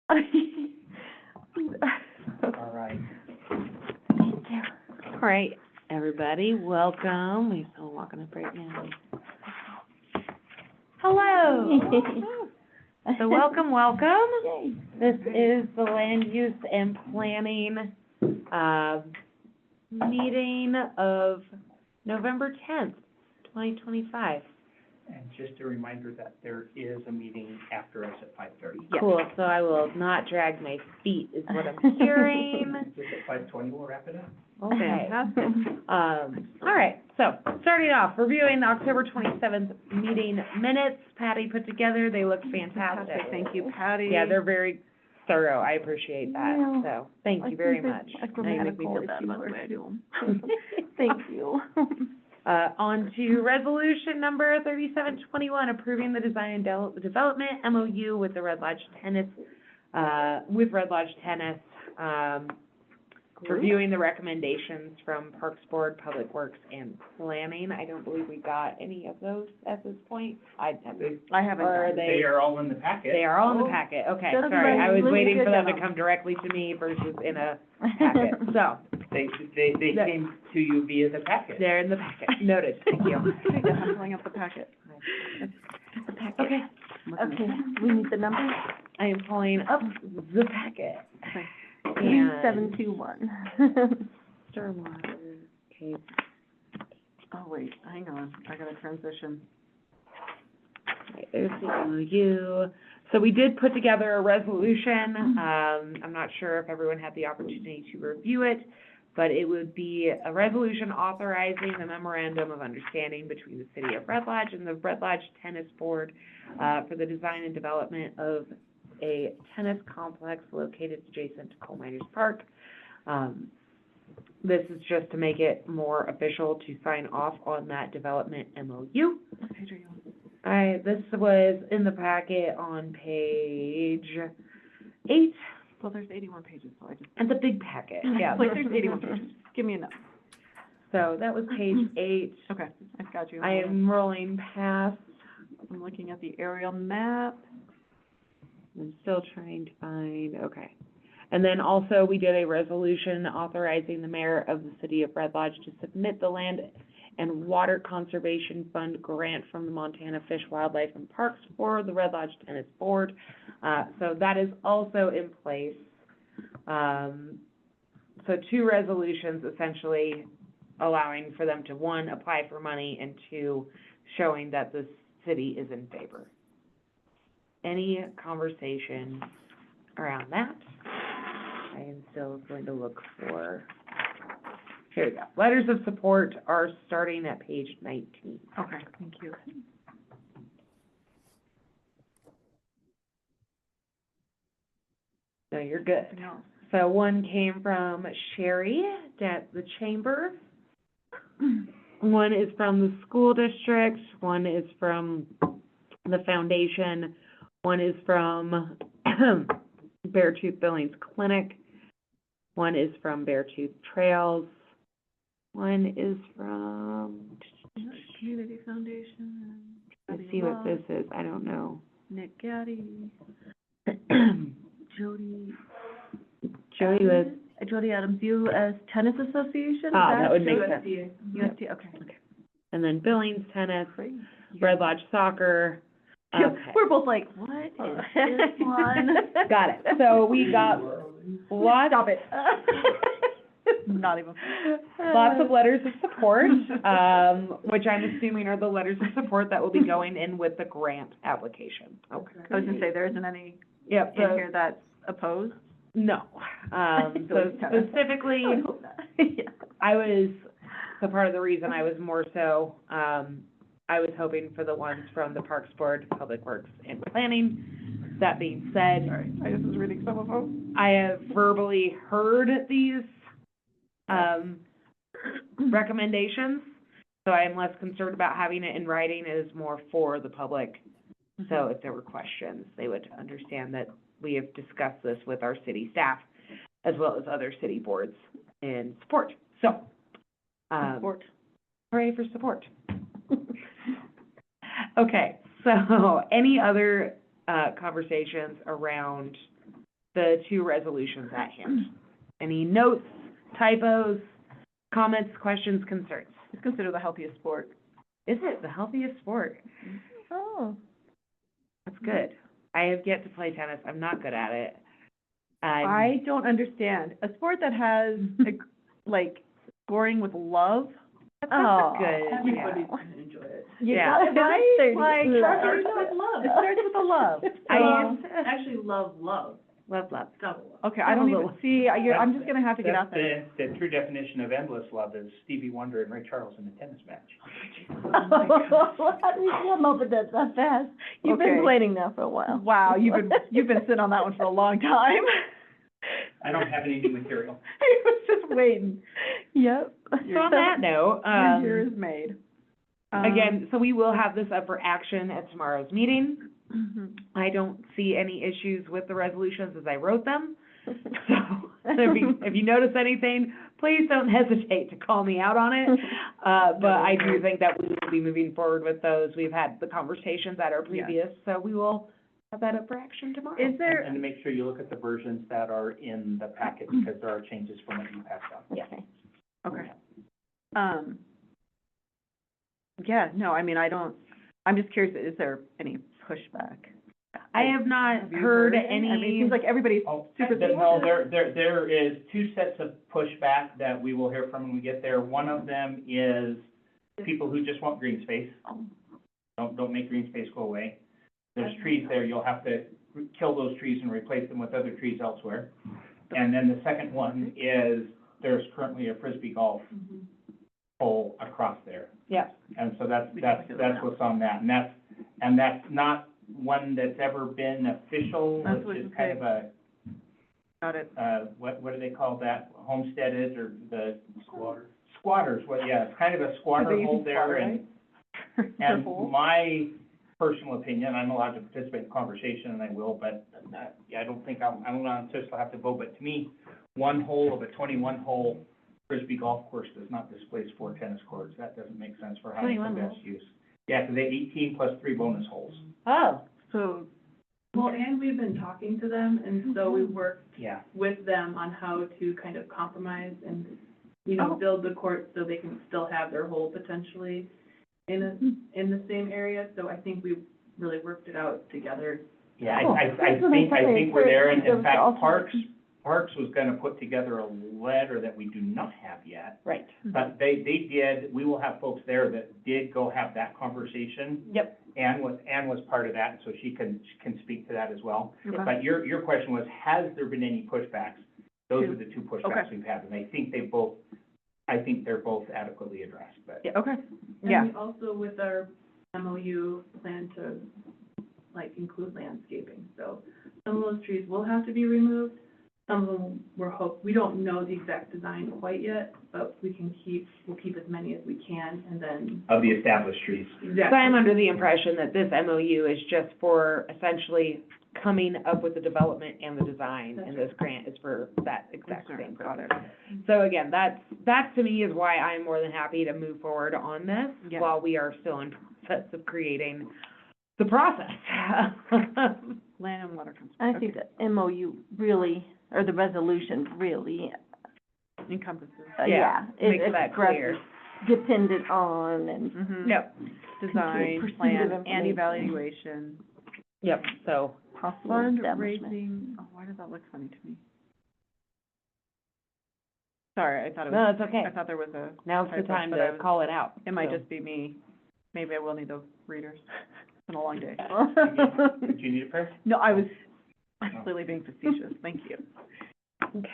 All right. Thank you. All right, everybody, welcome. We're still walking up right now. Hello. So welcome. Yay. This is the Land Use and Planning, meeting of November 10th, 2025. And just a reminder that there is a meeting after us at 5:30. Yes. Cool, so I will not drag my feet, is what I'm hearing. Just at 5:20, we'll wrap it up. Okay. All right, so, starting off, reviewing the October 27th meeting minutes Patty put together, they look fantastic. Thank you, Patty. Yeah, they're very thorough, I appreciate that, Yeah. so, thank you very much. Now you make me feel bad about the way I do them. Thank you. On to resolution number 3721, approving the design and development MOU with the Red Lodge Tennis, reviewing the recommendations from Parks Board, Public Works, and Planning. I don't believe we got any of those at this point. I haven't. I haven't Or are done. they? They are all in the packet. They are all in the Oh, packet, okay, that's sorry, I was right. waiting for them to Good come directly to me versus in a packet, so, They That- came to you via the packet. they're in the packet, noted, thank you. I'm pulling up the packet. The packet. Okay, Okay, we need the number? I am pulling up the packet. Okay. And 3721. Stormwater, okay, Oh, wait, hang on, I gotta transition. right, there's the MOU. So we did put together a resolution, I'm not sure if everyone had the opportunity to review it, but it would be a resolution authorizing the memorandum of understanding between the City of Red Lodge and the Red Lodge Tennis Board, for the design and development of a tennis complex located adjacent to Coal Miners Park. This is just to make it more official to sign off on that development MOU. What page are you on? This was in the packet on page 8, Well, there's 81 pages, so I just. and the big packet, yeah. Like, there's 81 pages. Give me a number. So that was page 8. Okay, I've got you. I am rolling past, I'm looking at the aerial map. I'm still trying to find, okay. And then also, we did a resolution authorizing the mayor of the City of Red Lodge to submit the Land and Water Conservation Fund grant from the Montana Fish, Wildlife, and Parks for the Red Lodge Tennis Board. So that is also in place. So 2 resolutions essentially allowing for them to, 1, apply for money, and 2, showing that the city is in favor. Any conversation around that? I am still going to look for, here we go. Letters of support are starting at page 19. Okay, thank you. No, you're good. Anything else? So 1 came from Sherry at the chamber. 1 is from the school district. 1 is from the foundation. 1 is from Beartooth Billings Clinic. 1 is from Beartooth Trails. 1 is from, Community Foundation. let's see what this is, I don't know. Nick Gaddy, Jody. Jody was, Jody Adams, U.S. Tennis Association? Ah, that would make sense. UST, okay. and then Billings Tennis, Great. Red Lodge Soccer. Okay. We're both like, what is this one? Got it. So we got lots. Stop it. Not even. Lots of letters of support, which I'm assuming are the letters of support that will be going in with the grant application. Okay. I was gonna say, there isn't any Yep, in here that's opposed? no. So specifically, I would hope not. Yeah. So part of the reason I was more so, I was hoping for the ones from the Parks Board, Public Works, and Planning. That being said, Sorry, I just was reading some of them. I have verbally heard these, recommendations, so I am less concerned about having it in writing. It is more for the public. So if there were questions, they would understand that we have discussed this with our city staff as well as other city boards in support. So, Support. hooray for support. Okay, so any other conversations around the two resolutions at hand. Any notes, typos, comments, questions, concerns? It's considered the healthiest sport. Is it the healthiest sport? Oh. That's good. I have yet to play tennis. I'm not good at it. I don't understand. A sport that has, like, scoring with love, That's Oh. good, Everybody's yeah. gonna enjoy it. yeah, Right? right? Like, Love. starts with love. It starts with a love. I used to, Actually, love, love. double love. Okay, I don't even, see, I'm just gonna have to get That's out there. the true definition of endless love is Stevie Wonder and Ray Charles in a tennis match. How did you come up with that fast? You've been Okay. planning that for a while. Wow, you've been sitting on that one for a long time. I don't have any new material. I was just waiting. Yep. So on that note, Your year is made. again, so we will have this up for action at tomorrow's meeting. Mhm. I don't see any issues with the resolutions as I wrote them. So if you notice anything, please don't hesitate to call me out on it. But I do think that we will be moving forward with those. We've had the conversations at our previous, so we will have that up for action tomorrow. Is there, And to make sure you look at the versions that are in the packet, because there are changes from what you passed out. Okay. okay. Yeah, no, I mean, I'm just curious, is there any pushback? I have not Have you heard any? I mean, it any, seems like everybody's Oh, super no, supportive. there is two sets of pushback that we will hear from when we get there. One of them is people who just want green space. Don't make green space go away. There's trees there, you'll have to kill those trees and replace them with other trees elsewhere. And then the second one is, there's currently a Frisbee golf hole across there. yeah, And so that's what's on that. And that's not one that's ever been official, That's what it's you just kind said. of a, Got it. what do they call that? Homesteaded or the? Squatters. Squatters, yeah, it's kind of a squatter Are they hole using there squatter and, rights? Their and hole? my personal opinion, I'm allowed to participate in conversation and I will, but I don't think I'm not necessarily have to vote, but to me, one hole of a 21-hole Frisbee golf course does not displace 4 tennis courts. That doesn't make sense for how it's the 21 best use. Yeah, because they 18 plus 3 bonus holes. oh, So, Well, and we've been talking to them, and so we worked Yeah. with them on how to kind of compromise and, you know, Oh. build the court so they can still have their hole potentially in the same area, so I think we really worked it out together. Yeah, Cool. I That's what I think we're there, and There in was fact, also- Parks was gonna put together a letter that we do not have yet, right, but they did, we will have folks there that did go have that conversation. yep. Ann was part of that, so she can speak to that as well. okay. But your question was, has there been any pushbacks? Those Two. are the two pushbacks Okay. we've had, and I think they're both adequately addressed, but. Yeah. Okay, And yeah. we also, with our MOU, plan to, like, include landscaping, so some of those trees will have to be removed. Some of them we don't know the exact design quite yet, but we'll keep as many as we can, and then, Of the established trees. So exactly. I'm under the impression that this MOU is just for essentially coming up with the development and the design, and this grant is for that exact same Got purpose. it. So again, that to me is why I'm more than happy to move forward on this Yeah. while we are still in process of creating the process. Land and water comes. I think the MOU really, or the resolution really, Encompasses. yeah, it Makes that clear. expresses dependent on and. Mm-hmm. Yep, Design, Pursuit of plan, and information. evaluation. yep, so, Possible establishment. Fundraising, oh, why does that look funny to me? Sorry, I thought it no, was, it's okay. I thought there was a, Now's the typo, time but I to was- call it out. it might So- just be me. Maybe I will need the readers. It's been a long day. Do you need a prayer? No, I was clearly being facetious, thank you. Okay.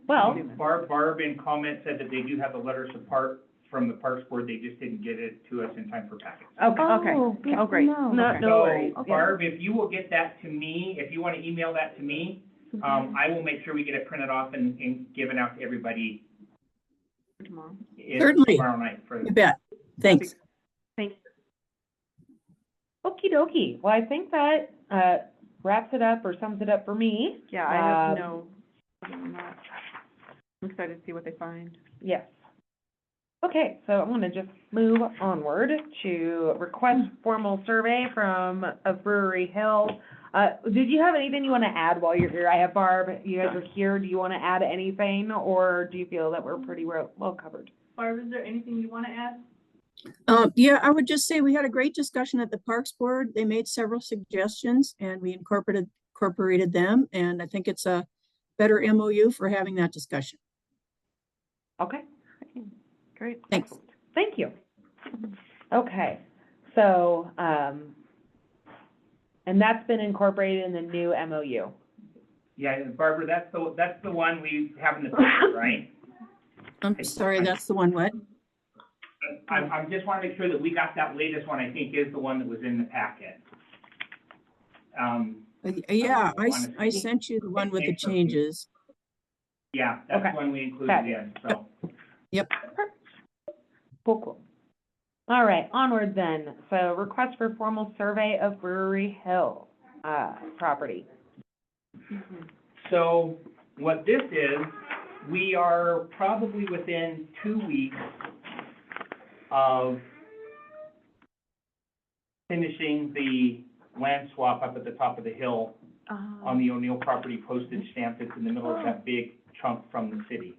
Well, Barb in comment said that they do have the letter of support from the Parks Board, they just didn't get it to us in time for packets. okay, Oh, good Oh, great. to know. No, Okay. no worries. So, Okay. Barb, if you will get that to me, if you wanna email that to me, I will make sure we get it printed off and given out to everybody Tomorrow. Certainly. tomorrow night for. You bet. Thanks. Okie dokie. Well, I think that, wraps it up or sums it up for me. Yeah, I have Um, no, other than that. I'm excited to see what they find. Yes. Okay, so I'm gonna just move onward to request formal survey from, of Brewery Hill. Did you have anything you want to add while you're here? I have Barb, you guys are here, do you want to add anything, or do you feel that we're pretty well covered? Barb, is there anything you want to add? Yeah, I would just say we had a great discussion at the Parks Board. They made several suggestions and we incorporated them. And I think it's a better MOU for having that discussion. Okay, Great. Thanks. thank you. Okay, so, and that's been incorporated in the new MOU. Yeah, Barbara, that's the one we have in the packet, right? I'm sorry, that's the one, what? I just want to make sure that we got that latest one, I think is the one that was in the packet. Yeah, I honestly. sent you the one with the Okay, so- changes. Yeah, that's Okay. the one we included in, so. Cool. All right, onward then. So request for formal survey of Brewery Hill, property. So what this is, we are probably within 2 weeks of finishing the land swap up at the top of the hill on the O'Neill property, postage stamp that's in the middle of that big chunk from the city.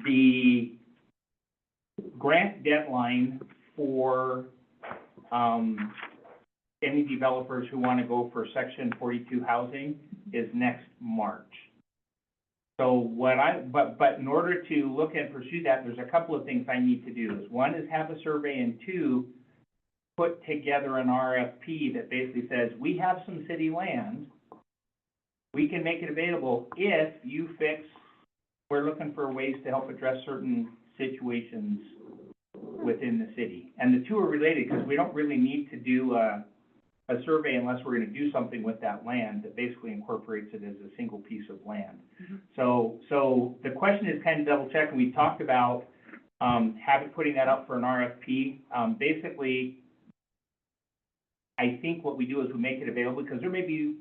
The grant deadline for, any developers who want to go for Section 42 housing is next March. So but in order to look and pursue that, there's a couple of things I need to do. One is have a survey, and two, put together an RFP that basically says, we have some city land, we can make it available if you fix, we're looking for ways to help address certain situations within the city. And the two are related, because we don't really need to do a survey unless we're gonna do something with that land that basically incorporates it as a single piece of land. So the question is kind of double check, and we talked about, putting that up for an RFP. Basically, I think what we do is we make it available, because there may be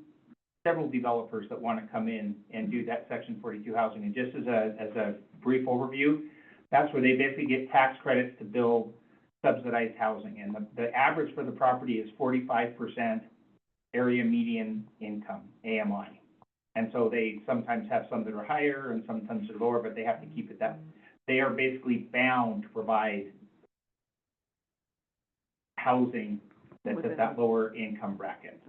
several developers that wanna come in and do that Section 42 housing. And just as a brief overview, that's where they basically get tax credits to build subsidized housing, and the average for the property is 45% area median income, AMI. And so they sometimes have some that are higher and sometimes they're lower, but they have to keep it that. They are basically bound to provide housing that's at that lower income bracket.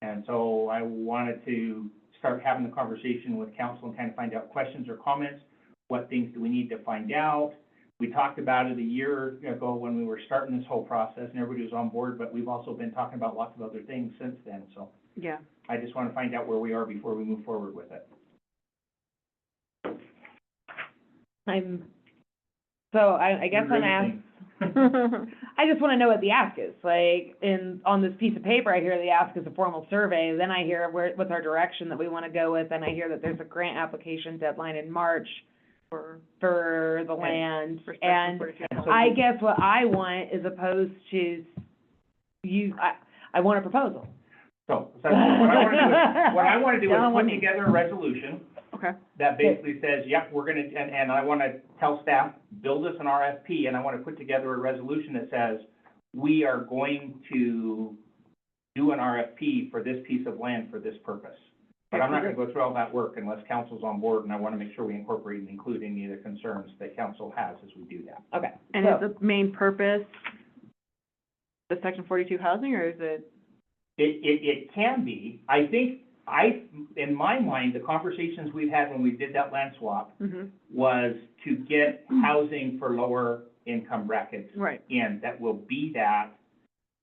And so I wanted to start having the conversation with council and kind of find out questions or comments. What things do we need to find out? We talked about it a year ago when we were starting this whole process and everybody was on board, but we've also been talking about lots of other things since then. So Yeah. I just want to find out where we are before we move forward with it. I guess I'm asked, Everything. I just want to know what the ask is. Like, on this piece of paper, I hear the ask is a formal survey, then I hear what's our direction that we want to go with, and I hear that there's a grant application deadline in March for the land. For Section And 42. And so I guess what I want, is opposed to I want a proposal. So what I want to do is Tell 'em what put you- together a resolution Okay. that basically says, yep, we're gonna, and I want to tell staff, build us an RFP, and I want to put together a resolution that says, we are going to do an RFP for this piece of land for this purpose. But I'm not gonna go through all that work unless council's on board, and I want to make sure we incorporate and include any of the concerns that council has as we do that. Okay. And so- is the main purpose the Section 42 housing, or is it? It can be. I think, in my mind, the conversations we've had when we did that land swap was to get housing for lower income brackets Right. in, that will be that,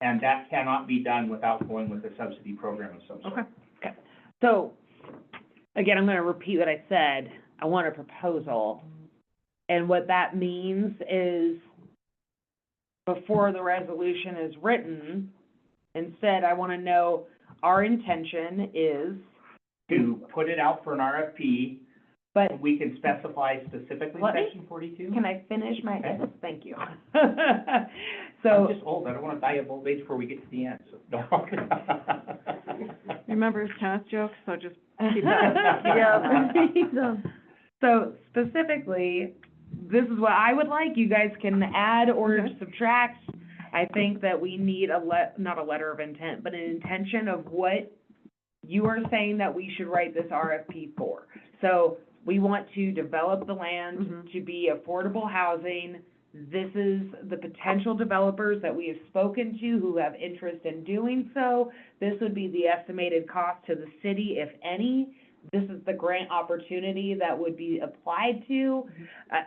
and that cannot be done without going with a subsidy program of some sort. Okay. So, again, I'm gonna repeat what I said, I want a proposal. And what that means is, before the resolution is written, instead, I wanna know, our intention is, To put it out for an RFP, but we can specify specifically Let me- Section 42. can I finish my, Okay. yes, thank you. I'm So, just old, I don't want to die of old age before we get to the end, so. Remember his tennis jokes, so just keep Yep. So specifically, this is what I would like, you guys can add or Okay. subtract, I think that we need not a letter of intent, but an intention of what you are saying that we should write this RFP for. So we want to develop the land Mhm. to be affordable housing. This is the potential developers that we have spoken to who have interest in doing so. This would be the estimated cost to the city, if any. This is the grant opportunity that would be applied to.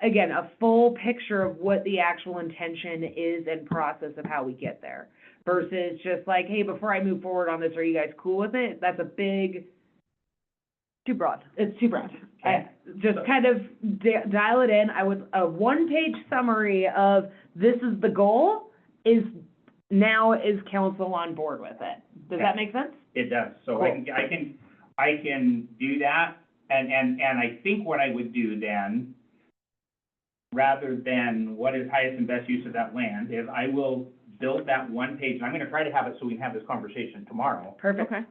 Again, a full picture of what the actual intention is and process of how we get there. Versus just like, hey, before I move forward on this, are you guys cool with it? That's a big, Too broad. it's too broad. Okay. Just kind of dial it in. I would, a one-page summary of this is the goal is council on board with it. Does that make sense? It does, so I can do that, and I think what I would do then, rather than what is highest and best use of that land, is I will build that one page, and I'm gonna try to have it so we can have this conversation tomorrow, Perfect. Okay.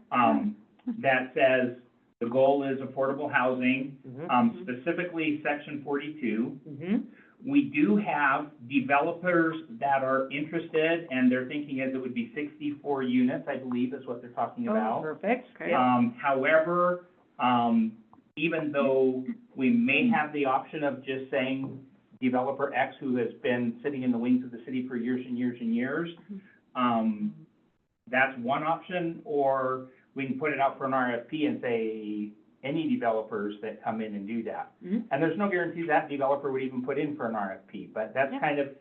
that says, the goal is affordable housing, Mhm. specifically section 42. Mhm. We do have developers that are interested, and their thinking is it would be 64 units, I believe is what they're talking about. Perfect. Okay. However, even though we may have the option of just saying developer X, who has been sitting in the wings of the city for years and years and years, that's one option, or we can put it out for an RFP and say, any developers that come in and do that. Mhm. And there's no guarantee that developer would even put in for an RFP, but that's Yeah. kind of,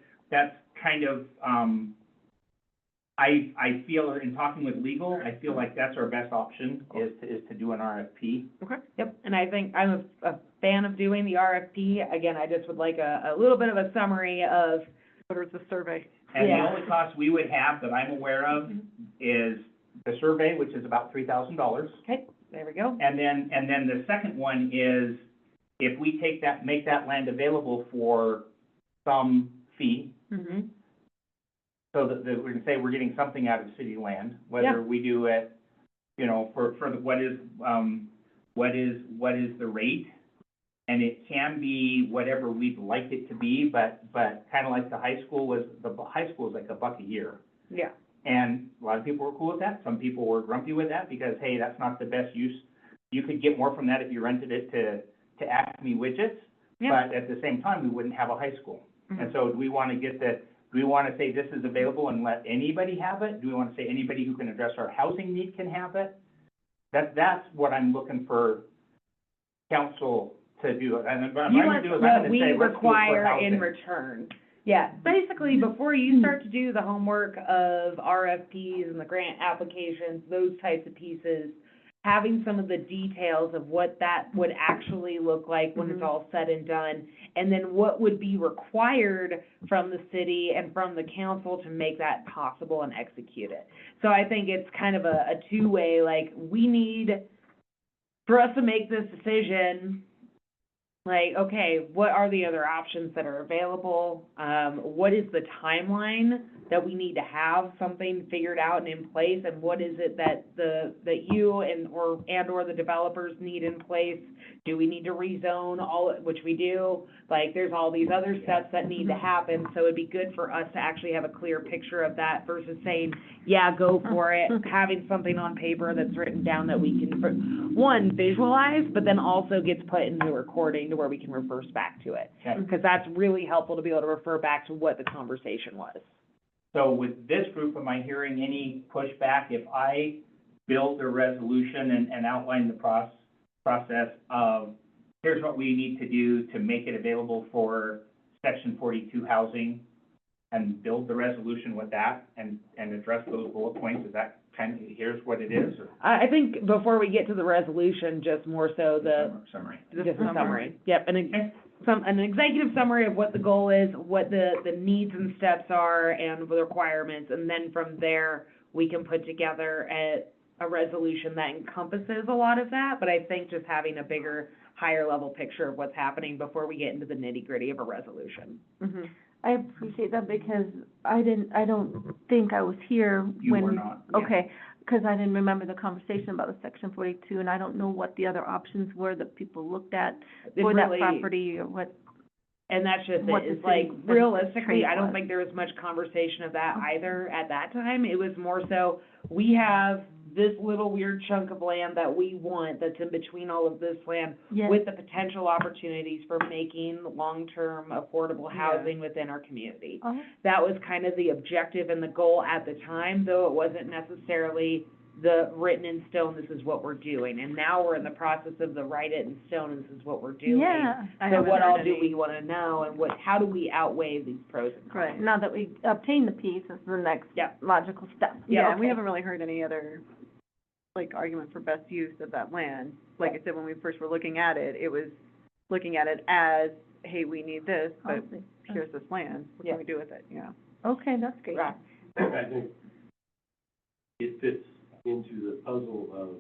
I feel, in talking with legal, I feel like that's our best option, is to do an RFP. Okay. Yep, and I think I'm a fan of doing the RFP. Again, I just would like a little bit of a summary of, What is the survey? And the Yeah. only cost we would have that I'm aware of is the survey, which is about $3,000. okay, there we go. And then the second one is, if we make that land available for some fee, Mhm. so that we're gonna say we're getting something out of city land, Yeah. whether we do it, you know, for the, what is the rate? And it can be whatever we'd like it to be, but kind of like the high school was like $1 a year. Yeah. And a lot of people were cool with that. Some people were grumpy with that because, hey, that's not the best use. You could get more from that if you rented it to Acme Widgets. Yeah. But at the same time, we wouldn't have a high school. Mhm. And so do we want to say this is available and let anybody have it? Do we want to say anybody who can address our housing need can have it? That's what I'm looking for council to do. And what I'm You going want to do is I'm what going we to say, let's do it for require in housing. return. Yeah, basically, before you start to do the homework of RFPs and the grant applications, those types of pieces, having some of the details of what that would actually look like when it's all said and done, and then what would be required from the city and from the council to make that possible and execute it. So I think it's kind of a two-way, like, we need, for us to make this decision, like, okay, what are the other options that are available? What is the timeline that we need to have something figured out and in place? And what is it that that you or the developers need in place? Do we need to rezone which we do? Like, there's all these other steps that need to happen, so it'd be good for us to actually have a clear picture of that versus saying, yeah, go for it, having something on paper that's written down that we can, one, visualize, but then also gets put into recording to where we can reverse back to it. Okay. Because that's really helpful to be able to refer back to what the conversation was. So with this group, am I hearing any pushback if I build a resolution and outline the process of, here's what we need to do to make it available for section 42 housing, and build the resolution with that and address those bullet points? Is that kind of, here's what it is, or I think before we get to the resolution, just more so summary? just a summary. Yep, Okay. an executive summary of what the goal is, what the needs and steps are, and the requirements, and then from there, we can put together a resolution that encompasses a lot of that, but I think just having a bigger, higher level picture of what's happening before we get into the nitty gritty of a resolution. Mhm. I appreciate that because I don't think I was here You when. were not. Okay, because I didn't remember the conversation about the section 42, and I don't know what the other options were that people looked at It for that really- property or what. And that's just what it, the it's like, city's realistically, I don't was. think there was much conversation of that either at that time. It was more so, we have this little weird chunk of land that we want, that's in between all of this land, Yes. with the potential opportunities for making long-term affordable Yeah. housing within our community. Oh, That was kind of the objective and the goal at the time, though it wasn't necessarily the written in stone, this is what we're doing. And now we're in the process of the write it in stone, and this is what we're doing. yeah, I So haven't what all heard do any- we wanna know, and how do we outweigh these pros and cons? Right. now that we obtain the piece, is the next Yep. logical step. Yeah, and we okay. haven't really heard any other, like, argument for best use of that land. Like I said, when we first were looking at it was looking at it as, hey, we need this, but here's this land, what Yeah. can we do with it, yeah. Okay, that's great. Right. I think it fits into the puzzle of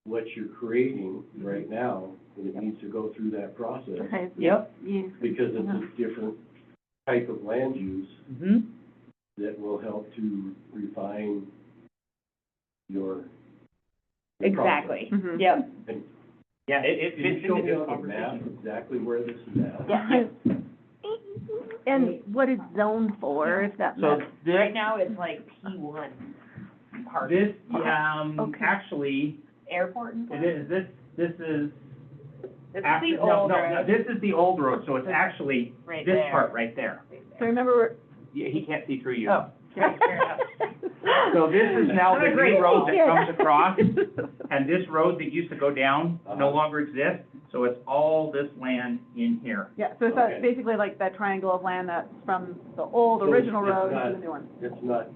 what you're creating right now, and it needs to go through that process, Okay. Yep. You, because it's a different type of land use Mm-hmm. that will help to refine your Exactly, Mhm. process. yep. And Yeah, it can you fits show into me this on the map conversation. exactly where this is at? yeah. And what it's zoned for, if that So matters. Right now, it's like P1 part. this, Okay. actually, Airport and stuff? this is, This is actually, the no, old no, road, this is the old road, so it's actually right this there. part right there. So remember, Yeah, he can't see through you. Oh, right, fair enough. So this is now the Have a great new road that day. comes across, and this road that used to go down no longer exists, so it's all this land in here. yeah, so it's Okay. basically like that triangle of land that's from the old So original it's road to not- the new one. It's not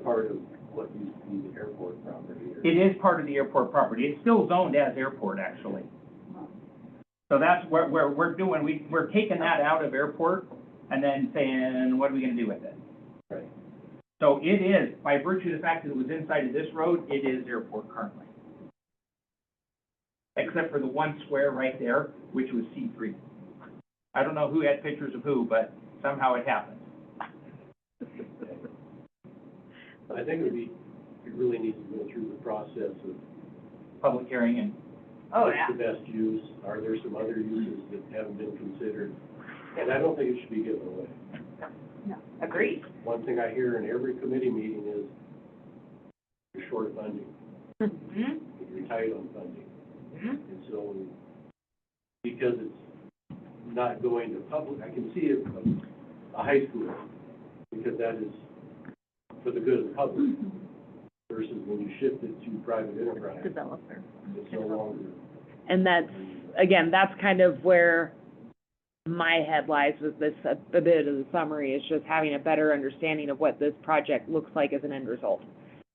part of what used to be the airport property, or? It is part of the airport property. It's still zoned as airport, actually. So that's what we're doing. We're taking that out of airport and then saying, what are we gonna do with it? Right. So it is, by virtue of the fact that it was inside of this road, it is airport currently. Except for the one square right there, which was C3. I don't know who had pictures of who, but somehow it happened. I think it really needs to go through the process of Public hearing and, Oh, what's yeah. the best use, are there some other uses that haven't been considered? And I don't think it should be given away. Agreed. One thing I hear in every committee meeting is, you're short of funding, Mhm. you're tight on funding. Mhm. And so, because it's not going to public, I can see it from a high school, because that is for the good of the public, versus when you shift it to private enterprise, Developer. it's no longer. And that's, again, that's kind of where my head lies with this, a bit of the summary, is just having a better understanding of what this project looks like as an end result.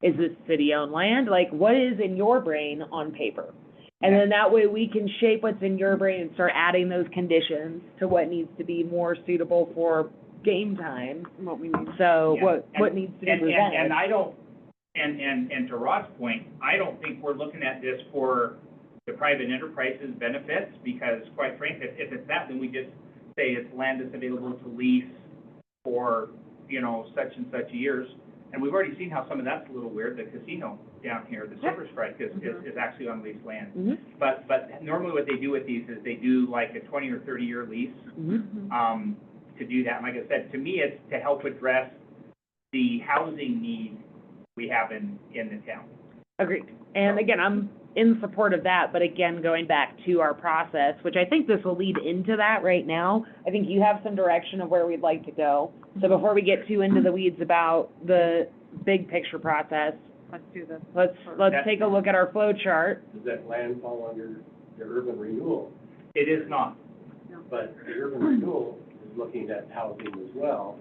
Is this city-owned land? Like, what is in your brain on paper? And then that way we can shape what's in your brain and start adding those conditions to what needs to be more suitable for game time. What we need. So Yeah. what needs to be and presented. I don't, and to Rod's point, I don't think we're looking at this for the private enterprises benefits, because quite frankly, if it's that, then we just say it's land that's available to lease for, such and such years. And we've already seen how some of that's a little weird. The casino down here, the Silver Strike, is actually on leased land. Mhm. But normally what they do with these is they do like a 20 or 30-year lease, Mhm. to do that. And like I said, to me, it's to help address the housing need we have in the town. Agreed. And again, I'm in support of that, but again, going back to our process, which I think this will lead into that right now. I think you have some direction of where we'd like to go. So before we get too into the weeds about the big picture process, Let's do this. let's take a look at our flow chart. Does that land fall under the urban renewal? It is not. But the urban renewal is looking at housing as well,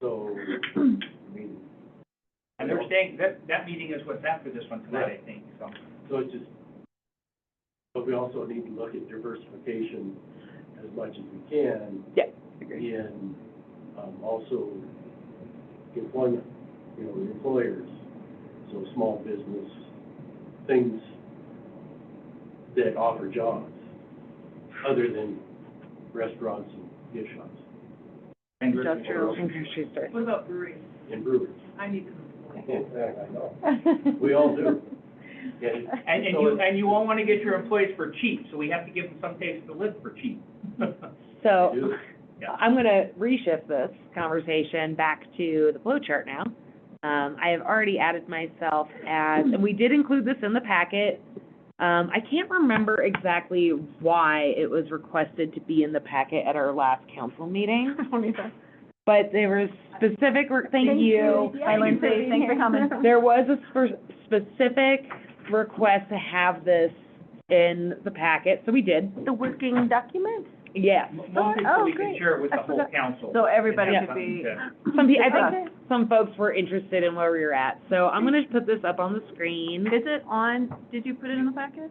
so, I mean, And they're saying, that meeting is what's after this one tonight, I think, so. so it's just, but we also need to look at diversification as much as we can. Yeah. In, also employment, employers, so small business, things that offer jobs, other than restaurants and gift shops And Industrial. What about breweries? and breweries. I need some. I know, we all do. And And you all want to get your employees for cheap, so we have to give them some place to live for cheap. So, You do? Yeah. I'm gonna reshift this conversation back to the flow chart now. I have already added myself as, and we did include this in the packet. I can't remember exactly why it was requested to be in the packet at our last council meeting, but there was specific, thank you. Hi, Lindsay, thanks for coming. There was a specific request to have this in the packet, so we did. The working document? Yes. Mostly so we can great. share it with I the whole forgot. council. So everybody and have could be, something to- I think some folks were interested in where we were at, so I'm gonna put this up on the screen. is it on, did you put it in the packet?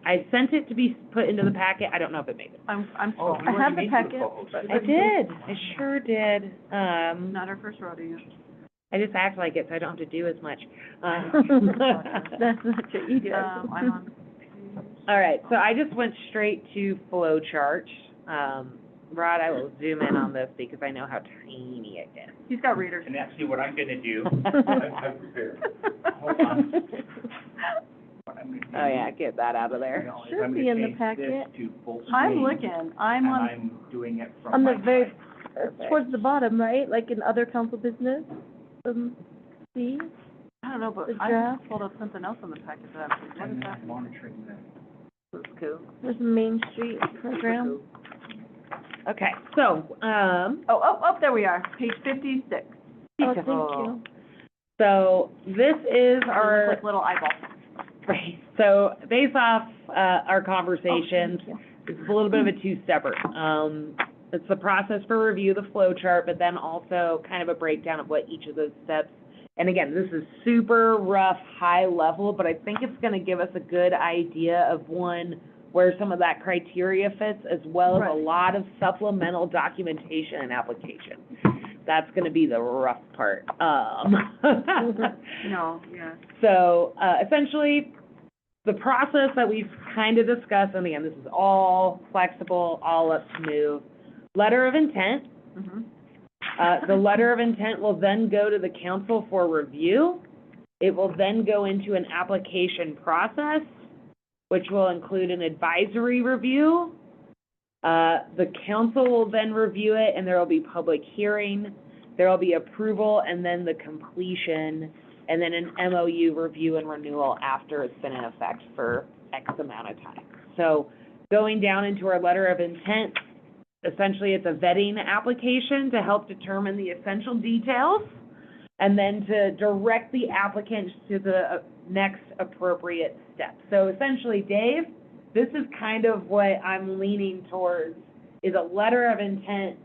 I sent it to be put into the packet, I don't know if it made it. I'm Oh, scrolling. we I already have the made you packet, co-host. but- I did, I sure did. Not our first rodeo. I just act like it so I don't have to do as much. That's not what you do. I'm on. All right, so I just went straight to flow chart. Rod, I will zoom in on this because I know how tiny it is. He's got readers. And actually, what I'm gonna do, I'm prepared. hold on. What I'm gonna do. Oh, yeah, get that out of there. is Should I'm be gonna in the change packet. this to full I'm screen, looking, I'm and on, I'm doing it from On my the very, side. towards the bottom, right? Like in other council business? See? I don't know, but the I draft. pulled up something else on the packet that I'm, what is I'm that? monitoring that. That's cool. There's a Main Street program. Okay, so, Oh, there we are, page 56. Oh, thank you. so this is our, Like little eyeball. right, so based off, our Oh, conversations, thank you. it's a little bit of a two-stepper. It's the process for review, the flow chart, but then also kind of a breakdown of what each of those steps. And again, this is super rough, high level, but I think it's gonna give us a good idea of one, where some of that criteria fits, as well as a Right. lot of supplemental documentation and application. That's gonna be the rough part. No, yeah. So, essentially, the process that we've kind of discussed, and again, this is all flexible, all up to move. Letter of intent, Mm-hmm. the letter of intent will then go to the council for review. It will then go into an application process, which will include an advisory review. The council will then review it, and there will be public hearing. There will be approval, and then the completion, and then an MOU review and renewal after it's been in effect for X amount of time. So going down into our letter of intent, essentially it's a vetting application to help determine the essential details, and then to direct the applicant to the next appropriate step. So essentially, Dave, this is kind of what I'm leaning towards, is a letter of intent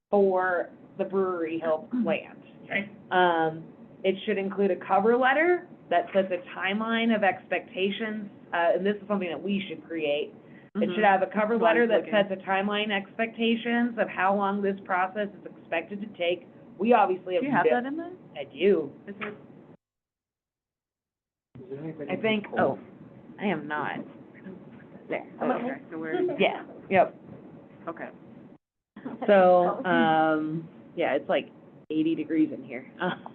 for the Brewery Hill land. Okay? It should include a cover letter that sets a timeline of expectations, and this is something that we should create. It should have a cover That's what I letter was that looking. sets a timeline expectations of how long this process is expected to take. We obviously have. Do you have that in there? I do. Is it? I think, oh, I am not. There. Okay, so where, Yeah, yep. okay. So, yeah, it's like 80 degrees in here.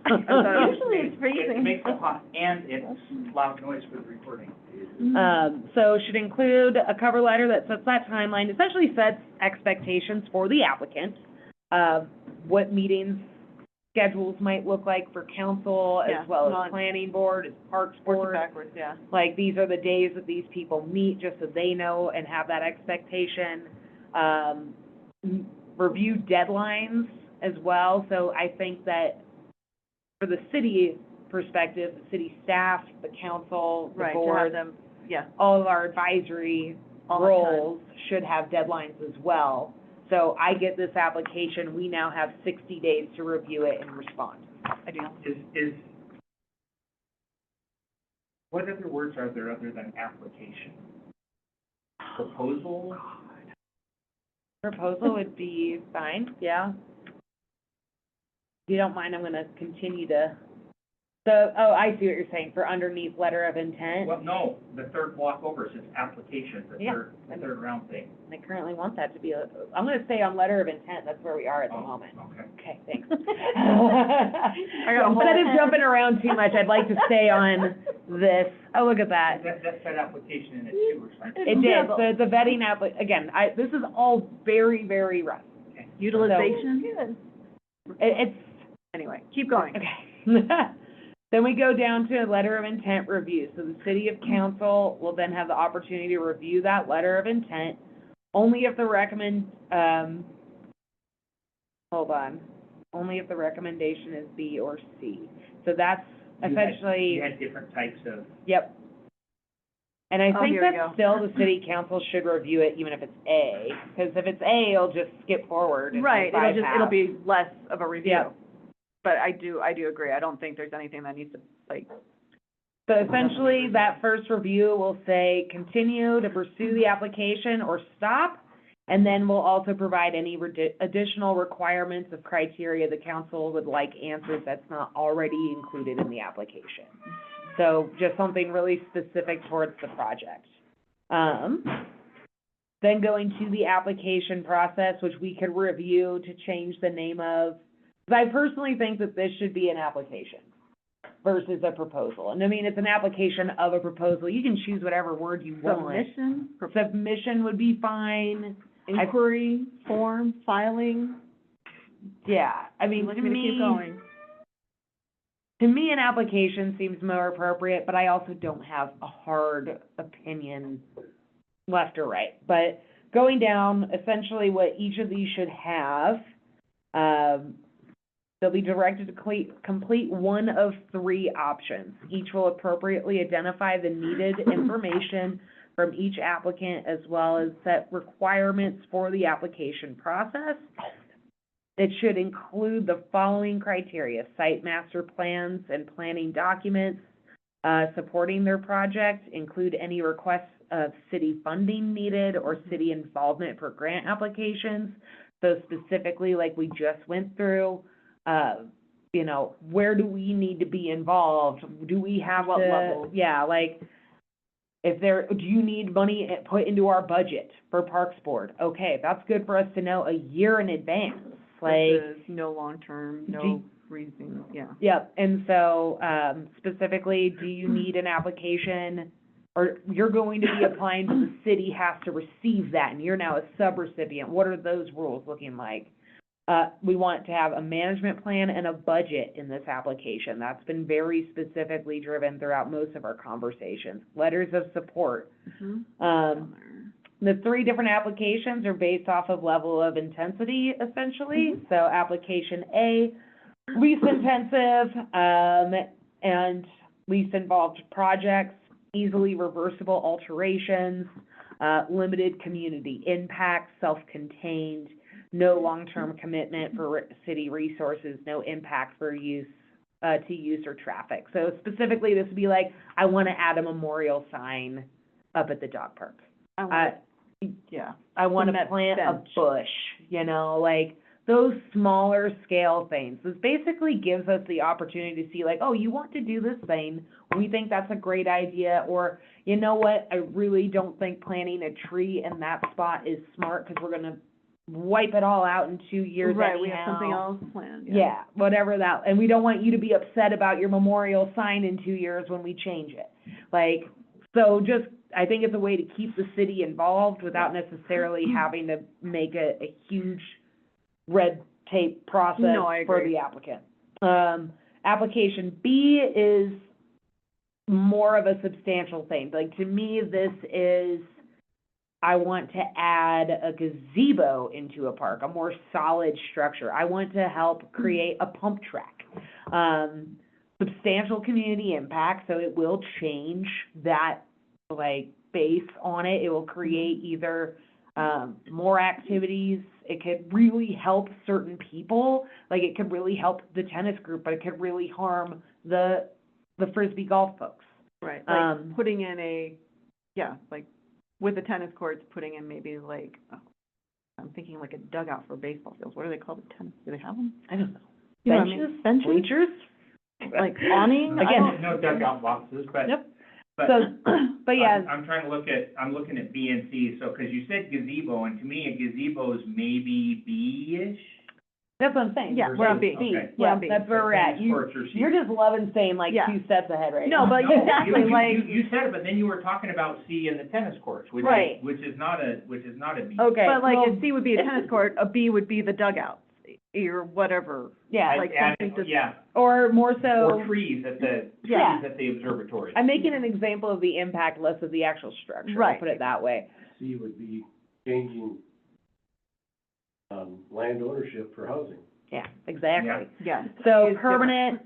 Usually it's freezing. It makes it hot, and it's loud noise for the recording. So should include a cover letter that sets that timeline, essentially sets expectations for the applicant, what meetings, schedules might look like for council, Yeah, as well well, as planning board, as parks Working board. backwards, yeah. Like, these are the days that these people meet, just so they know and have that expectation. Review deadlines as well, so I think that for the city perspective, the city staff, the council, the Right, to have board, them, yeah, all of our advisory all the time. roles should have deadlines as well. So I get this application, we now have 60 days to review it and respond. I do. Is, what other words are there other than application? Proposal? Proposal would be fine, yeah. If you don't mind, I'm gonna continue to I see what you're saying, for underneath letter of intent. Well, no, the third block over says application, the Yeah. third round thing. I currently want that to be, I'm gonna stay on letter of intent, that's where we are at the Oh, moment. Okay. Okay, thanks. I got a whole- Instead of jumping around too much, I'd like to stay on this. Oh, look at that. That said application in it too, or something. It did, so the vetting again, this is all very, very rough. Utilization? It's, Anyway, keep going. okay. Then we go down to a letter of intent review. So the city of council will then have the opportunity to review that letter of intent, only if the only if the recommendation is B or C. So that's essentially, You had different types of, yep. And I Oh, think here we that go. still the city council should review it even if it's A, because if it's A, it'll just skip forward and Right, it'll bypass. be less of a review. Yep. But I do agree. I don't think there's anything that needs to, like, So essentially, that first review will say, continue to pursue the application or stop, and then we'll also provide any additional requirements of criteria the council would like answered that's not already included in the application. So just something really specific towards the project. Then going to the application process, which we could review to change the name of, because I personally think that this should be an application versus a proposal. And I mean, it's an application of a proposal. You can choose whatever word you want. submission, Submission would be fine. inquiry, form, filing. Yeah, I mean, Let to me keep going. to me, an application seems more appropriate, but I also don't have a hard opinion left or right. But going down, essentially what each of these should have, they'll be directed to complete one of 3 options. Each will appropriately identify the needed information from each applicant as well as set requirements for the application process. It should include the following criteria: site master plans and planning documents supporting their project, include any requests of city funding needed or city involvement for grant applications. So specifically, like we just went through, you know, where do we need to be involved? Do we have What to? level? Yeah, like, do you need money put into our budget for Parks Board? Okay, that's good for us to know a year in advance, like. Versus no long-term, Do- no reason, yeah. Yep, and so, specifically, do you need an application, or you're going to be applying, but the city has to receive that, and you're now a subrecipient? What are those rules looking like? We want to have a management plan and a budget in this application. That's been very specifically driven throughout most of our conversations. Letters of support. The 3 different applications are based off of level of intensity, essentially. So application A, least intensive, and least involved projects, easily reversible alterations, limited community impact, self-contained, no long-term commitment for city resources, no impact for use, to use or traffic. So specifically, this would be like, I want to add a memorial sign up at the dog park. Yeah. I want to Cement plant a bench. bush, you know, like, those smaller scale things. This basically gives us the opportunity to see like, oh, you want to do this thing, we think that's a great idea, or, you know what, I really don't think planting a tree in that spot is smart, because we're gonna wipe it all out in 2 years Right, we have anyhow. something else planned, Yeah, whatever that, and we don't want you to be upset about your memorial sign in 2 years when we change it. Like, so just, I think it's a way to keep the city involved without necessarily having to make a huge red tape process No, I for agree. the applicant. Application B is more of a substantial thing. Like, to me, this is, I want to add a gazebo into a park, a more solid structure. I want to help create a pump track. Substantial community impact, so it will change that, like, base on it. It will create either, more activities. It could really help certain people. Like, it could really help the tennis group, but it could really harm the Frisbee golf folks. Right, like putting in like with the tennis courts, putting in maybe like, I'm thinking like a dugout for baseball fields. What are they called, tennis, do they have them? I don't know. You know what I mean? Benches? Bleachers? Like awning? I Again, don't- No dugout boxes, but. Yep. But So, but yeah, I'm trying to look at, I'm looking at B and C, so, because you said gazebo, and to me, a gazebo is maybe B-ish? that's what I'm saying. Yeah, we're on B. Okay. We're Yeah, on B. that's where we're at. Tennis courts or C. You're just loving saying like Yeah. 2 steps ahead right No, now. but exactly, like- You said it, but then you were talking about C in the tennis courts, which Right. is not a B. Okay, But like, well, a C would be a tennis court, a B would be the dugouts, or whatever. yeah, like And- something to- Yeah, or more so. or trees at the, Yeah. trees at the observatory. I'm making an example of the impact, less of the actual structure, Right. I'll put it that way. C would be changing, land ownership for housing. Yeah, exactly. Yeah. Yes. So It's permanent,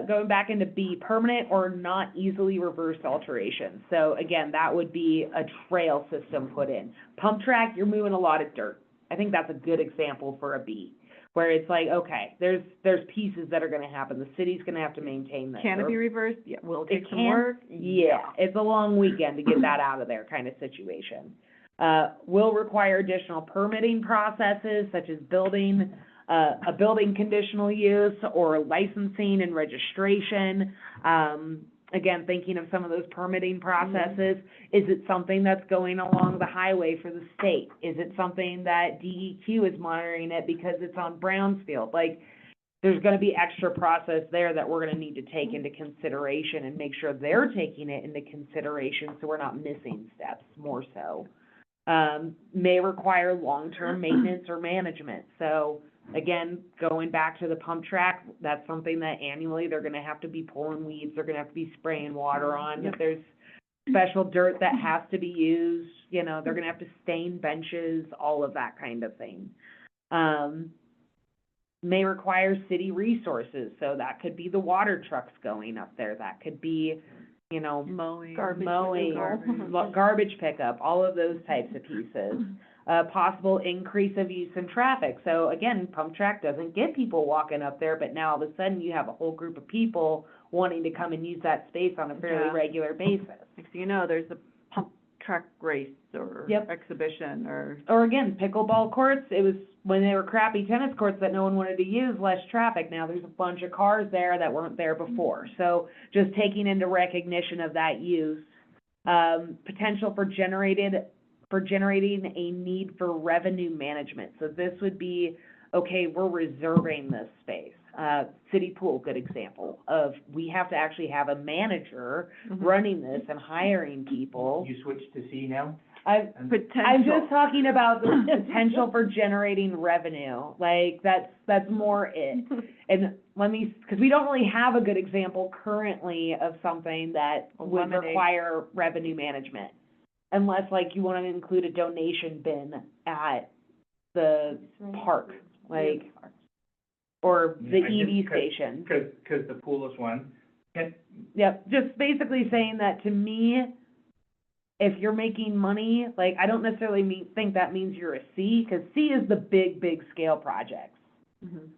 going back into B, permanent or not easily reversed alterations. So again, that would be a trail system put in. Pump track, you're moving a lot of dirt. I think that's a good example for a B, where it's like, okay, there's pieces that are gonna happen. The city's gonna have to maintain this. Can it Or- be reversed? Yeah, will it It take some can. work? Yeah, it's a long weekend to get that out of there kind of situation. Will require additional permitting processes such as building, a building conditional use or licensing and registration. Again, thinking of some of those permitting processes, is it something that's going along the highway for the state? Is it something that DEQ is monitoring it because it's on Brownsfield? Like, there's gonna be extra process there that we're gonna need to take into consideration and make sure they're taking it into consideration, so we're not missing steps more so. May require long-term maintenance or management, so, again, going back to the pump track, that's something that annually they're gonna have to be pulling weeds, they're gonna have to be spraying water on. If there's special dirt that has to be used, you know, they're gonna have to stain benches, all of that kind of thing. May require city resources, so that could be the water trucks going up there, that could be, you know, Mowing. mowing, garbage pickup, all of those types of pieces. Possible increase of use in traffic, so again, pump track doesn't get people walking up there, but now all of a sudden you have a whole group of people wanting to come and use that space on a fairly Yeah. regular basis. Next thing you know, there's a pump track race or Yep. exhibition or, Or again, pickleball courts, it was, when they were crappy tennis courts that no one wanted to use, less traffic, now there's a bunch of cars there that weren't there before. So just taking into recognition of that use, potential for generating a need for revenue management. So this would be, okay, we're reserving this space. City pool, good example of, we have to actually have a manager running this and hiring people. You switched to C now? I'm potential. just talking about the potential for generating revenue, like, that's more it. And let me, because we don't really have a good example currently of something that would Eliminate. require revenue management. Unless, like, you want to include a donation bin at the park, like, or the I just- EV station. Because the pool is one. Yep, just basically saying that to me, if you're making money, like, I don't necessarily think that means you're a C, because C is the big scale projects. Mhm.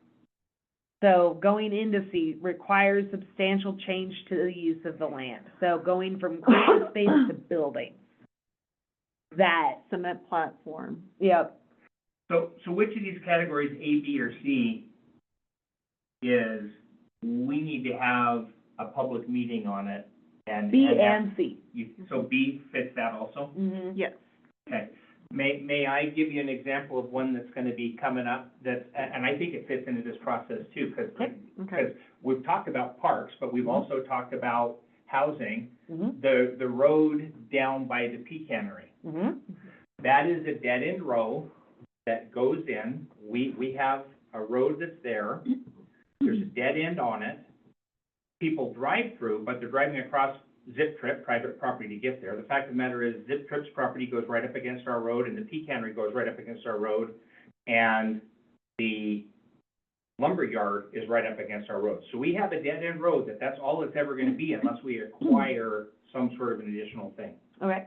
So going into C requires substantial change to the use of the land. So going from green space to building. That, Cement platform. yep, So which of these categories, A, B, or C, is, we need to have a public meeting on it and. B have- and C. So B fits that also? Mm-hmm. Yes. Okay. May I give you an example of one that's gonna be coming up that, and I think it fits into this process too, Okay. because we've talked about parks, but we've also talked about housing. Mm-hmm. The road down by the pecannery, Mm-hmm. that is a dead-end row that goes in. We have a road that's there. There's a dead end on it. People drive through, but they're driving across Zip Trip, private property, to get there. The fact of the matter is, Zip Trip's property goes right up against our road, and the pecannery goes right up against our road, and the lumberyard is right up against our road. So we have a dead-end road that's all it's ever gonna be unless we acquire some sort of an additional thing. Okay.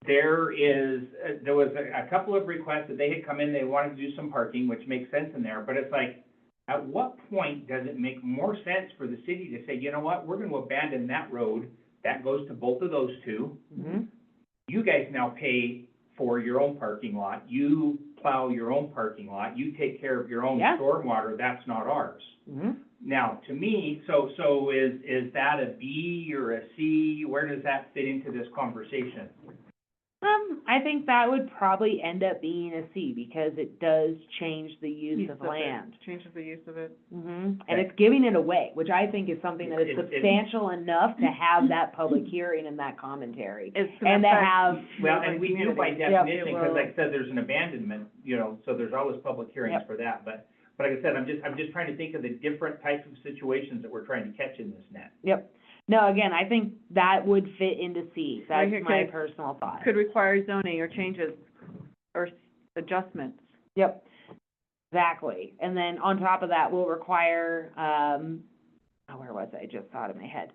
There was a couple of requests that they had come in, they wanted to do some parking, which makes sense in there, but it's like, at what point does it make more sense for the city to say, you know what, we're gonna abandon that road, that goes to both of those two. Mm-hmm. You guys now pay for your own parking lot, you plow your own parking lot, you take care of your own Yeah. stormwater, that's not ours. Mhm. Now, to me, so is that a B or a C? Where does that fit into this conversation? I think that would probably end up being a C, because it does change the use of it. land. Changes the use of it. And it's giving it away, which I think is something that is It- substantial enough to have that public hearing and that commentary. It's And to have, Well, and we do by definition, It because will- like I said, there's an abandonment, you know, so there's always public hearings Yep. for that. But like I said, I'm just trying to think of the different types of situations that we're trying to catch in this net. yep. No, again, I think that would fit into C. Right That's here, my could- personal thought. Could require zoning or changes or adjustments. Yep, exactly. And then on top of that, we'll require, where was it? I just saw it in my head.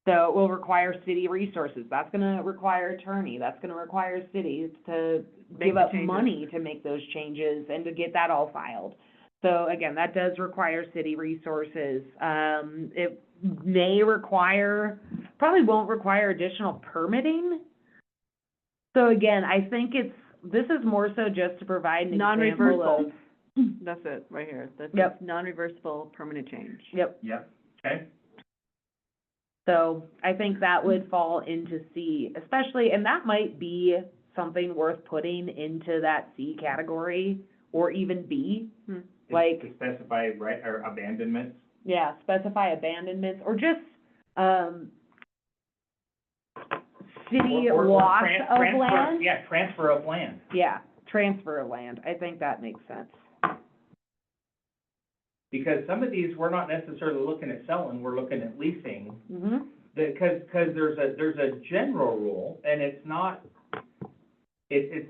So we'll require city resources. That's gonna require attorney. That's gonna require cities to Make give the up changes. money to make those changes and to get that all filed. So again, that does require city resources. It may require, probably won't require additional permitting. So again, I think this is more so just to provide an example Non-reversible. of. That's it, right here. That's Yep. non-reversible permanent change. Yep, Yep. Okay? so I think that would fall into C, especially, and that might be something worth putting into that C category, or even B. Like- To specify, right, or abandonments. Yeah, specify abandonments, or just, city Or loss of transfer- land. Yeah, transfer of land. Yeah, transfer of land, I think that makes sense. Because some of these, we're not necessarily looking at selling, we're looking at leasing. Mm-hmm, Because there's a general rule, and it's not, it's,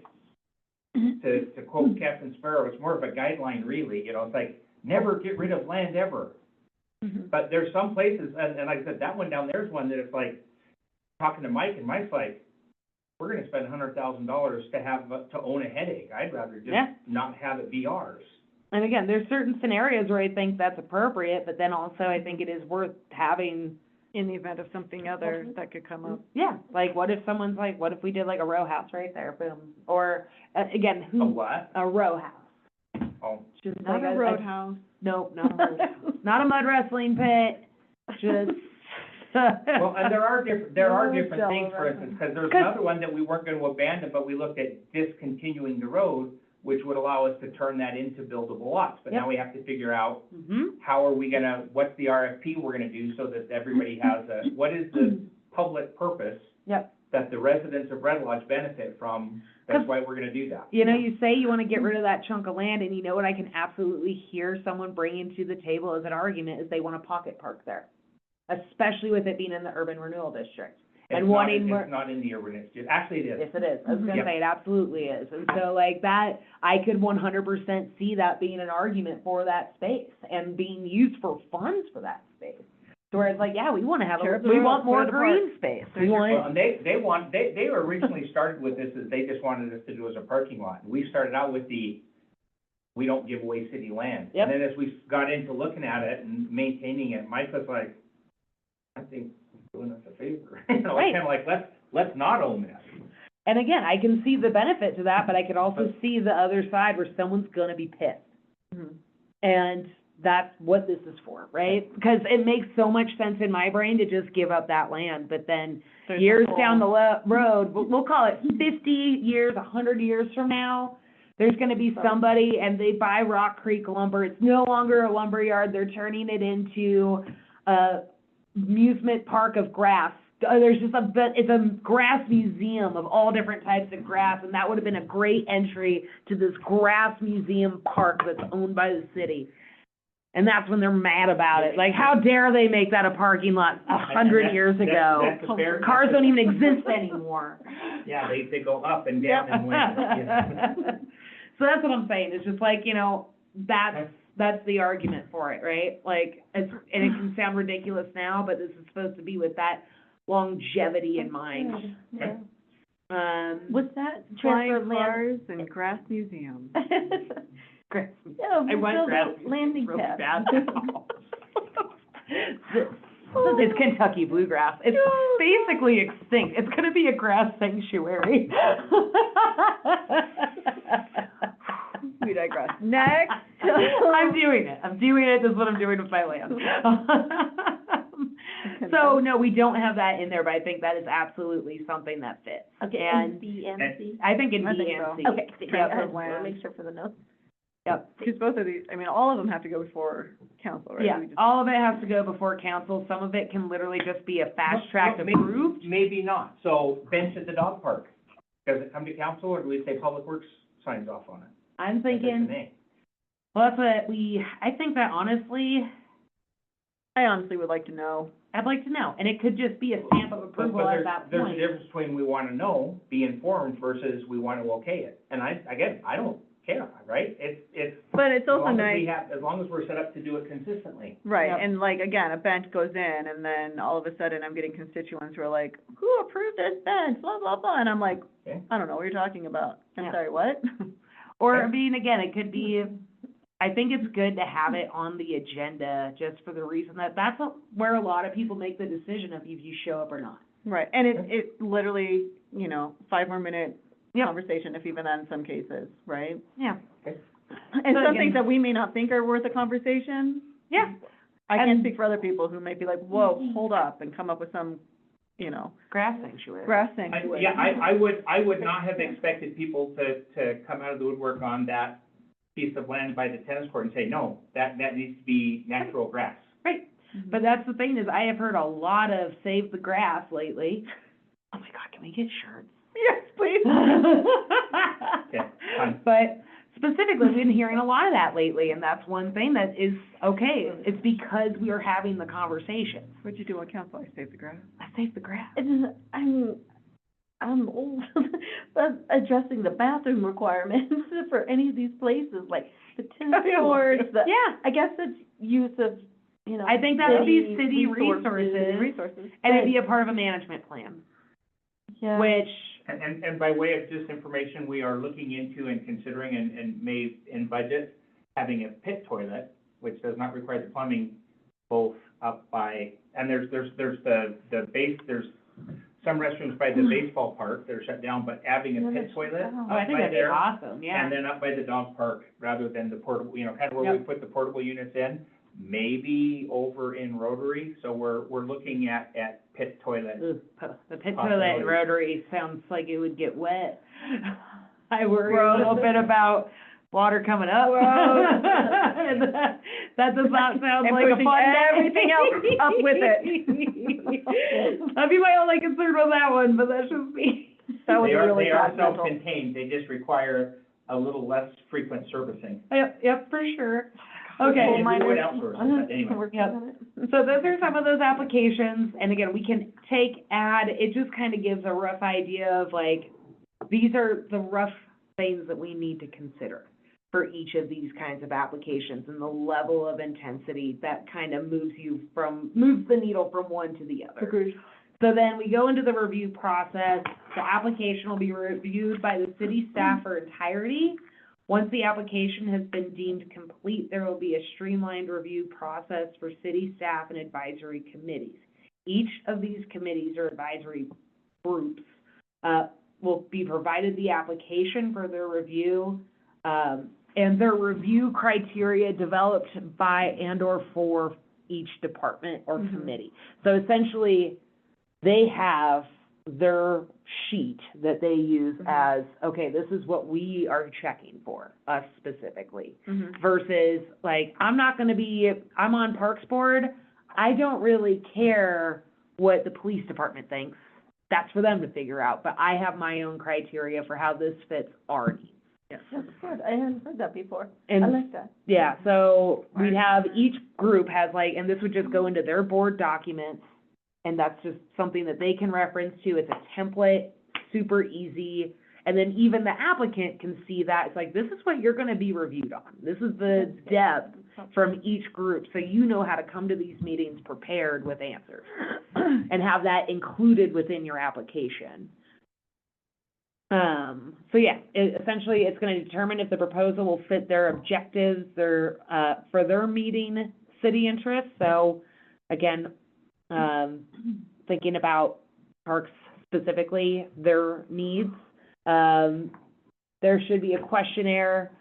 to quote Captain Sparrow, it's more of a guideline really, you know, it's like, never get rid of land ever. But there's some places, and like I said, that one down there is one that it's like, talking to Mike, and Mike's like, we're gonna spend $100,000 to own a headache, I'd rather Yeah. just not have it be ours. and again, there's certain scenarios where I think that's appropriate, but then also I think it is worth having. In the event of something other that could come up. Yeah, like, what if someone's like, what if we did like a row house right there, boom, or, again, A who, what? a row house. Oh, Just Not like a roadhouse. Nope, not a road house. Not a mud wrestling pit, just. well, and there are Oh, different so things, for instance, because there's 'Cause- another one that we weren't gonna abandon, but we looked at discontinuing the road, which would allow us to turn that into buildable lots. But now Yep. we have to figure out, Mhm. how are we gonna, what's the RFP we're gonna do so that everybody has what is the public purpose Yep. that the residents of Red Lodge benefit from? That's 'Cause- why we're gonna do that. You know, you say you wanna get rid of that chunk of land, and you know what I can absolutely hear someone bringing to the table as an argument is they want a pocket park there. Especially with it being in the urban renewal district. It's And not- wanting more- It's not in the urban, it's just, actually it is. Yes, it is. I was gonna Yep. say, it absolutely is. And so like that, I could 100% see that being an argument for that space and being used for funds for that space. So where it's like, yeah, we wanna have, Tear up the we road, want put more it apart. green space. We Well, want, and they originally started with this, as they just wanted us to do as a parking lot. And we started out with we don't give away city land. Yep. And then as we got into looking at it and maintaining it, Mike was like, I think we're doing us a favor. You know, Right. it's kinda like, let's not own this. and again, I can see the benefit to that, but I could also see the other side where someone's gonna be pissed. Mhm. And that's what this is for, right? Because it makes so much sense in my brain to just give up that land, but then There's a years whole- down the road, we'll call it 50 years, 100 years from now, there's gonna be somebody and they buy Rock Creek lumber, it's no longer a lumber yard, they're turning it into a amusement park of grass. There's just it's a grass museum of all different types of grass, and that would have been a great entry to this grass museum park that's owned by the city. And that's when they're mad about it, like, how dare they make that a parking lot 100 years ago? That's a fair- Cars don't even exist anymore. Yeah, they go up and down in length, yeah. So that's what I'm saying, it's just like, you know, that's the argument for it, right? Like, and it can sound ridiculous now, but this is supposed to be with that longevity in mind. Okay. Was that Flying transfer land? cars and grass museum. Great. Yeah, I went build grass. a landing Really pad. bad now. It's Kentucky bluegrass. It's basically extinct. It's gonna be a grass sanctuary. We digress. Next. I'm doing it, this is what I'm doing with my land. So, no, we don't have that in there, but I think that is absolutely something that fits. Okay, And and B and C? I think in I B think and so. C. Okay, Yep, I for just wanna land. make sure for the notes. Yep. Because both of these, I mean, all of them have to go before council, right? Yeah, We just- all of it has to go before council, some of it can literally just be a fast track Well, maybe- approved. Maybe not. So bench at the dog park, does it come to council, or do we say Public Works signs off on it? I'm If it's thinking, an A. well, that's what I think that honestly, I honestly would like to know. I'd like to know, and it could just be a stamp of But approval at that there's a point. difference between we wanna know, be informed, versus we wanna okay it. And I don't care, right? It's, But it's as also long as we nice, have, as long as we're set up to do it consistently. right, Yep. and like, again, a bench goes in, and then all of a sudden, I'm getting constituents who are like, who approved this bench, blah, blah, blah, and I'm like, Okay. I don't know what you're talking about. I'm Yeah. sorry, what? Or, I Okay. mean, again, it could be, I think it's good to have it on the agenda, just for the reason that that's where a lot of people make the decision of if you show up or not. Right, and it literally, 5 more minute Yep. conversation, if even that in some cases, right? Yeah. And So some again- things that we may not think are worth a conversation, Yeah, I can't And- speak for other people who might be like, whoa, hold up, and come up with some, grass sanctuary. grass I sanctuary. would not have expected people to come out of the woodwork on that piece of land by the tennis court and say, no, that needs to be natural grass. Right, but that's the thing is, I have heard a lot of save the grass lately. Oh my God, can we get shirts? Yes, please. Okay, fine. But specifically, we've been hearing a lot of that lately, and that's one thing that is okay. It's because we are having the conversations. What'd you do on council? I saved the grass. I save the grass. It's, I'm old, but addressing the bathroom requirements for any of these places, like the tennis courts, the, Yeah, I guess it's use of, I think that would be city Resources. resources, and it'd be a part of a management plan, Yeah. which, And by way of just information, we are looking into and considering and may in budget, having a pit toilet, which does not require the plumbing, both up by, and there's the base, there's some restrooms by the baseball park that are shut down, but having a pit toilet oh, up I think by that'd be there, awesome, yeah. and then up by the dog park, rather than the portable, kind of where we Yep. put the portable units in, maybe over in Rotary, so we're looking at pit toilet. Ugh, the pit toilet Possibilities. in Rotary sounds like it would get wet. I worry a Gross. little bit about water coming up. And that does not sound And like a pushing fun day. everything else up with it. That'd be my only concern with that one, but that's just me. That was really They are accidental. self-contained, they just require a little less frequent servicing. Yep, for sure. Okay. Maybe we would outsource it, but anyway. Yep. So those are some of those applications, and again, we can add, it just kind of gives a rough idea of like, these are the rough things that we need to consider for each of these kinds of applications, and the level of intensity that kind of moves the needle from one to the other. Agreed. So then we go into the review process. The application will be reviewed by the city staff for entirety. Once the application has been deemed complete, there will be a streamlined review process for city staff and advisory committees. Each of these committees or advisory groups will be provided the application for their review, and their review criteria developed by and/or for each department or committee. So essentially, they have their sheet that they use as, okay, this is what we are checking for, us specifically, versus, like, I'm on Parks Board, I don't really care what the police department thinks, that's for them to figure out, but I have my own criteria for how this fits our needs. Yes. That's good, I hadn't heard that before, I And like that. yeah, so we'd have, each group has like, and this would just go into their board documents, and that's just something that they can reference to, it's a template, super easy, and then even the applicant can see that, it's like, this is what you're gonna be reviewed on, this is the depth from each group, so you know how to come to these meetings prepared with answers, and have that included within your application. So yeah, essentially, it's gonna determine if the proposal will fit their objectives, for their meeting city interests, so, again, thinking about parks specifically, their needs, there should be a questionnaire,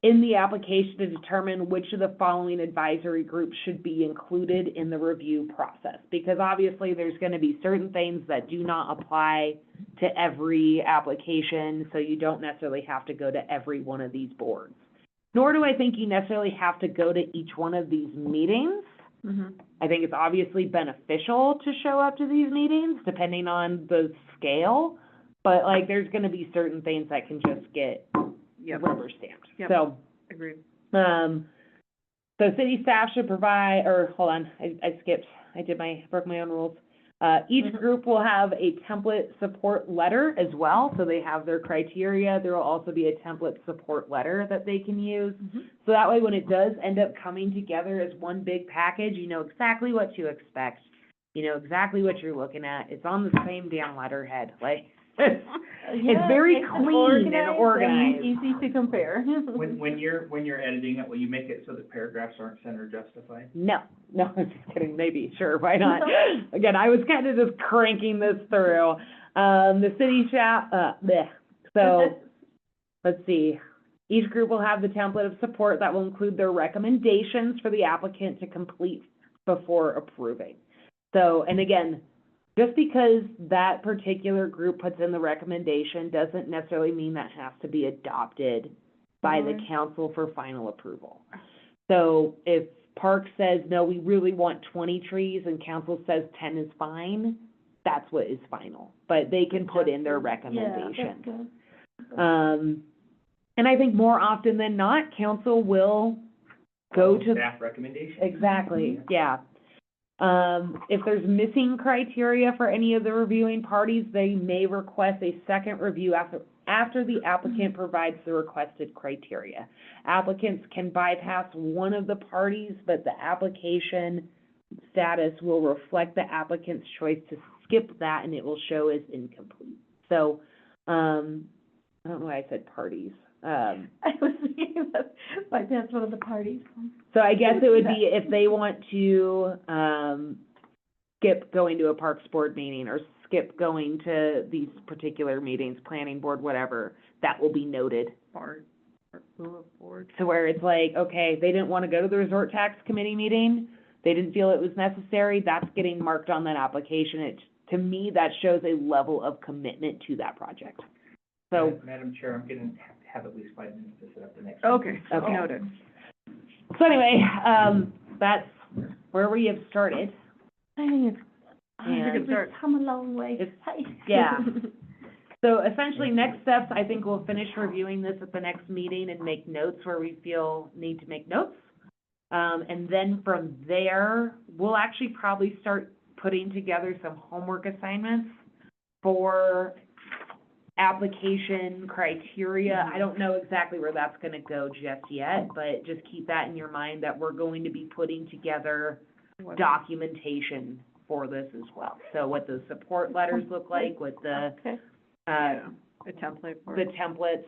in the application to determine which of the following advisory groups should be included in the review process. Because obviously, there's gonna be certain things that do not apply to every application, so you don't necessarily have to go to every one of these boards. Nor do I think you necessarily have to go to each one of these meetings. Mhm. I think it's obviously beneficial to show up to these meetings, depending on the scale. But like, there's gonna be certain things that can just get Yep, rubber stamped. Yep. So, agreed. so city staff should provide, or, hold on, I skipped, broke my own rules. Each group will have a template support letter as well, so they have their criteria. There will also be a template support letter that they can use. So that way, when it does end up coming together as one big package, you know exactly what to expect. You know exactly what you're looking at. It's on the same damn letterhead, like, it's very makes it clean and organized. Easy to compare. When you're editing it, will you make it so that paragraphs aren't center justified? No, I'm just kidding, maybe, sure, why not? Again, I was kind of just cranking this through. The city so, let's see. Each group will have the template of support that will include their recommendations for the applicant to complete before approving. So, and again, just because that particular group puts in the recommendation doesn't necessarily mean that has to be adopted by the council for final approval. So if Park says, no, we really want 20 trees, and council says 10 is fine, that's what is final. But they can put in their recommendation. Yeah, that's good. And I think more often than not, council will go to. Staff recommendation. Exactly, yeah. If there's missing criteria for any of the reviewing parties, they may request a second review after the applicant provides the requested criteria. Applicants can bypass one of the parties, but the application status will reflect the applicant's choice to skip that, and it will show as incomplete. So, I don't know why I said parties. I was thinking that bypass one of the parties. So I guess it would be if they want to, skip going to a Parks Board meeting or skip going to these particular meetings, planning board, whatever, that will be noted. Board, board. So where it's like, okay, they didn't want to go to the resort tax committee meeting, they didn't feel it was necessary, that's getting marked on that application. It, to me, that shows a level of commitment to that project. So, Madam Chair, I'm gonna have at least 5 minutes to set up the next. Okay, Okay. noted. so anyway, that's where we have started. I think And it's come a long way. It's- yeah. So essentially, next steps, I think we'll finish reviewing this at the next meeting and make notes where we feel need to make notes. And then from there, we'll actually probably start putting together some homework assignments for application criteria. I don't know exactly where that's gonna go just yet, but just keep that in your mind that we're going to be putting together documentation for this as well. So what the support letters look like, what the, Okay. Yeah, a template for the it. templates,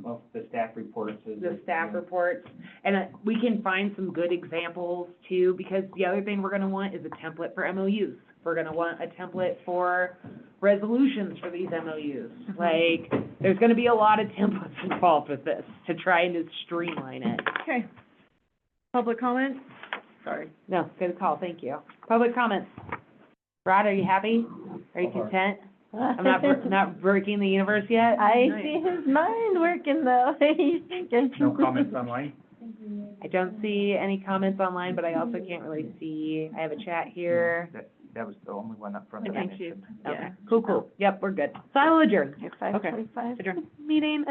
Well, the staff reports is. the staff reports. And we can find some good examples too, because the other thing we're gonna want is a template for MOUs. We're gonna want a template for resolutions for these MOUs. Like, there's gonna be a lot of templates involved with this to try and just streamline it. Okay. Public comment? Sorry. No, good call, thank you. Public comments. Rod, are you happy? Are you content? I'm not breaking the universe yet? I Nice. see his mind working though. He's thinking. No comments online? I don't see any comments online, but I also can't really see, I have a chat here. That was the only one up front. I think she's, Okay, yeah. cool. Yep, we're good. So I will adjourn. At 5:25. Adjourn. Meeting